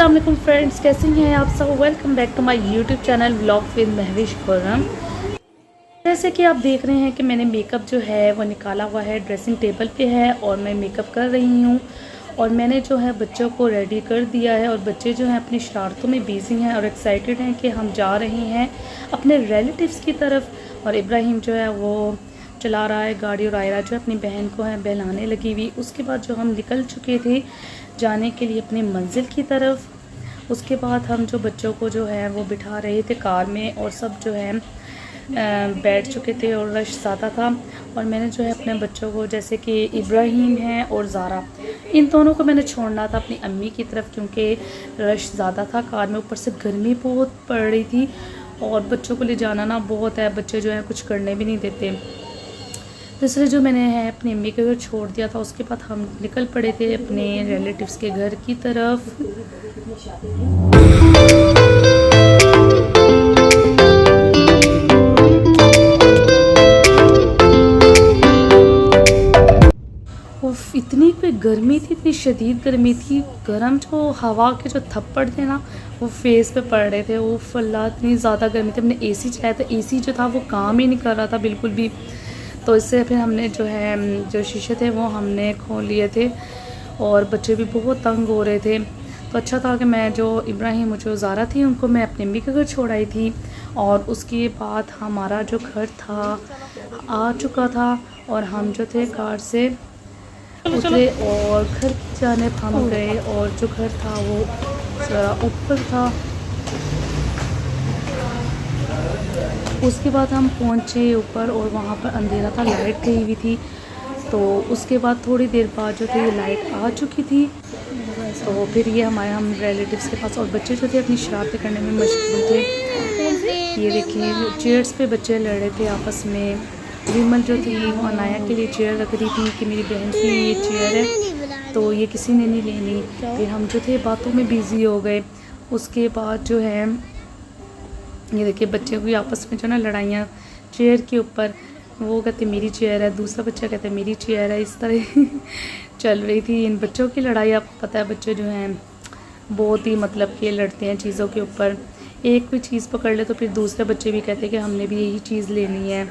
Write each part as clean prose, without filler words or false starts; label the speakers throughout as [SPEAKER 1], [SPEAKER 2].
[SPEAKER 1] अस्सलाम वालेकुम फ्रेंड्स, कैसे हैं आप सब। Welcome back to my YouTube channel vlog with Mahvish Khurram. जैसे कि आप देख रहे हैं कि मैंने मेकअप जो है वो निकाला हुआ है, ड्रेसिंग टेबल पे है और मैं मेकअप कर रही हूँ। और मैंने जो है बच्चों को रेडी कर दिया है और बच्चे जो हैं अपनी शरारतों में बिज़ी हैं और एक्साइटेड हैं कि हम जा रहे हैं अपने रिलेटिव्स की तरफ। और इब्राहिम जो है वो चला रहा है गाड़ी और आयरा जो अपनी बहन को है बहलाने लगी हुई। उसके बाद जो हम निकल चुके थे जाने के लिए अपनी मंजिल की तरफ। उसके बाद हम जो बच्चों को जो है वो बिठा रहे थे कार में और सब जो है बैठ चुके थे और रश ज़्यादा था। और मैंने जो है अपने बच्चों को, जैसे कि इब्राहिम है और ज़ारा, इन दोनों को मैंने छोड़ना था अपनी अम्मी की तरफ क्योंकि रश ज़्यादा था कार में, ऊपर से गर्मी बहुत पड़ रही थी और बच्चों को ले जाना ना बहुत है, बच्चे जो है कुछ करने भी नहीं देते। तो इसलिए जो मैंने है अपनी अम्मी के घर छोड़ दिया था। उसके बाद हम निकल पड़े थे अपने रिलेटिव्स के घर की तरफ। इतनी कोई गर्मी थी, इतनी शदीद गर्मी थी, गर्म जो हवा के जो थप्पड़ थे ना वो फेस पे पड़ रहे थे। वो फल्ला इतनी ज़्यादा गर्मी थी। हमने एसी चलाया था, एसी जो था वो काम ही नहीं कर रहा था बिल्कुल भी। तो इससे फिर हमने जो है जो शीशे थे वो हमने खोल लिए थे और बच्चे भी बहुत तंग हो रहे थे। तो अच्छा था कि मैं जो इब्राहिम जो ज़ारा थी उनको मैं अपने अम्मी के घर छोड़ आई थी। और उसके बाद हमारा जो घर था आ चुका था और हम जो थे कार से उतरे और घर की जानिब हम गए। और जो घर था वो ऊपर था। उसके बाद हम पहुँचे ऊपर और वहाँ पर अंधेरा था, लाइट गई हुई थी। तो उसके बाद थोड़ी देर बाद जो थी लाइट आ चुकी थी। तो फिर ये हम रिलेटिव्स के पास और बच्चे जो थे अपनी शरारतें करने में मशगूल थे। ये देखिए चेयर्स पे बच्चे लड़ रहे थे आपस में। विमल जो थी वो अनाया के लिए चेयर रख रही थी कि मेरी बहन की ये चेयर है, तो ये किसी ने नहीं लेनी। फिर हम जो थे बातों में बिज़ी हो गए। उसके बाद जो है ये देखिए बच्चे को आपस में जो ना लड़ाइयाँ चेयर के ऊपर, वो कहते मेरी चेयर है, दूसरा बच्चा कहते मेरी चेयर है, इस तरह चल रही थी इन बच्चों की लड़ाई। आपको पता है बच्चे जो हैं बहुत ही मतलब कि लड़ते हैं चीज़ों के ऊपर। एक कोई चीज़ पकड़ ले तो फिर दूसरे बच्चे भी कहते हैं कि हमने भी यही चीज़ लेनी है।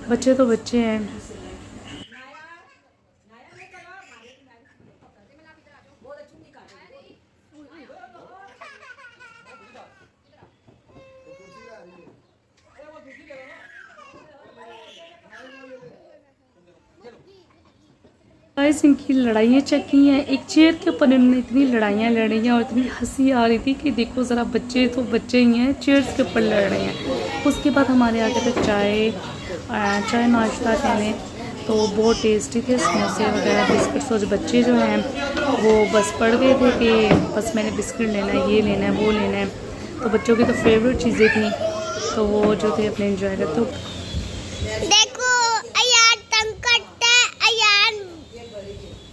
[SPEAKER 1] बच्चे तो बच्चे हैं। गाइस इनकी लड़ाइयाँ चेक की हैं, एक चेयर के ऊपर इन्होंने इतनी लड़ाइयाँ लड़ी हैं और इतनी हंसी आ रही थी कि देखो ज़रा बच्चे तो बच्चे ही हैं, चेयर्स के ऊपर लड़ रहे हैं। उसके बाद हमारे आगे तो चाय नाश्ता कहने तो बहुत टेस्टी थे, समोसे वगैरह बिस्किट्स। और बच्चे जो हैं वो बस पड़ गए थे कि बस मैंने बिस्किट लेना है, ये लेना है, वो लेना है। तो बच्चों की तो फेवरेट चीज़ें थी तो वो जो थे अपने एंजॉय करते।
[SPEAKER 2] देखो अयान तंग करता है, अयान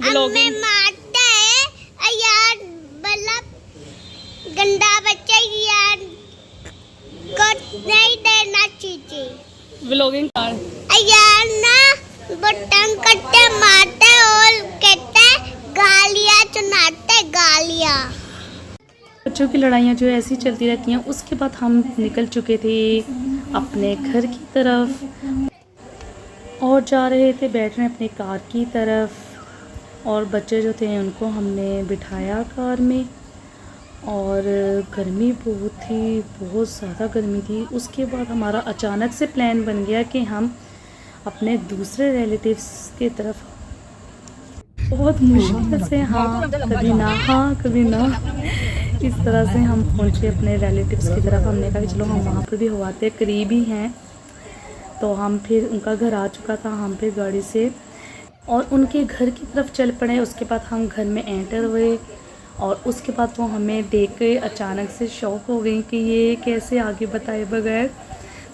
[SPEAKER 2] हमें मारता है, अयान मतलब गंदा बच्चा, अयान को नहीं देना चाहिए।
[SPEAKER 1] व्लॉगिंग कार
[SPEAKER 2] अयान ना बहुत तंग करते, मारते और कहते गालियाँ सुनाते गालियाँ।
[SPEAKER 1] बच्चों की लड़ाइयाँ जो है ऐसी चलती रहती हैं। उसके बाद हम निकल चुके थे अपने घर की तरफ और जा रहे थे बैठ रहे अपनी कार की तरफ। और बच्चे जो थे उनको हमने बिठाया कार में और गर्मी बहुत थी, बहुत ज़्यादा गर्मी थी। उसके बाद हमारा अचानक से प्लान बन गया कि हम अपने दूसरे रिलेटिव्स की तरफ बहुत मुश्किल से हाँ कभी ना इस तरह से हम पहुँचे अपने रिलेटिव्स की तरफ। हमने कहा कि चलो हम वहाँ पर भी हो आते, करीब ही हैं। तो हम फिर उनका घर आ चुका था, हम फिर गाड़ी से और उनके घर की तरफ चल पड़े। उसके बाद हम घर में एंटर हुए और उसके बाद वो हमें देख के अचानक से शॉक हो गई कि ये कैसे आगे बताए बगैर।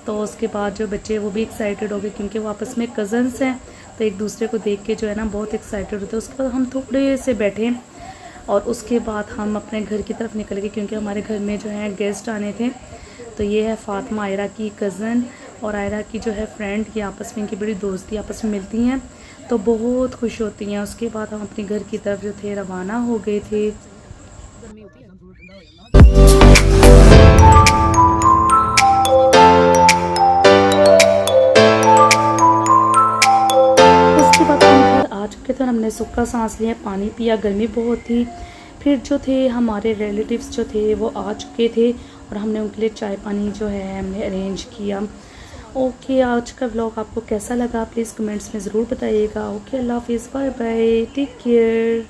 [SPEAKER 1] तो उसके बाद जो बच्चे वो भी एक्साइटेड हो गए क्योंकि वो आपस में कज़न्स हैं, तो एक दूसरे को देख के जो है ना बहुत एक्साइटेड होते हैं। उसके बाद हम थोड़े से बैठे और उसके बाद हम अपने घर की तरफ निकल गए क्योंकि हमारे घर में जो है गेस्ट आने थे। तो ये है फ़ातिमा, आयरा की कज़न और आयरा की जो है फ्रेंड, ये आपस में इनकी बड़ी दोस्ती आपस में मिलती हैं तो बहुत खुश होती हैं। उसके बाद हम अपने घर की तरफ जो थे रवाना हो गए थे। उसके बाद हम घर आ चुके थे और हमने सूखा सांस लिया, पानी पिया, गर्मी बहुत थी। फिर जो थे हमारे रिलेटिव्स जो थे वो आ चुके थे और हमने उनके लिए चाय पानी जो है हमने अरेंज किया। ओके, आज का व्लॉग आपको कैसा लगा प्लीज़ कमेंट्स में ज़रूर बताइएगा। ओके, अल्लाह हाफिज़, बाय बाय, टेक केयर।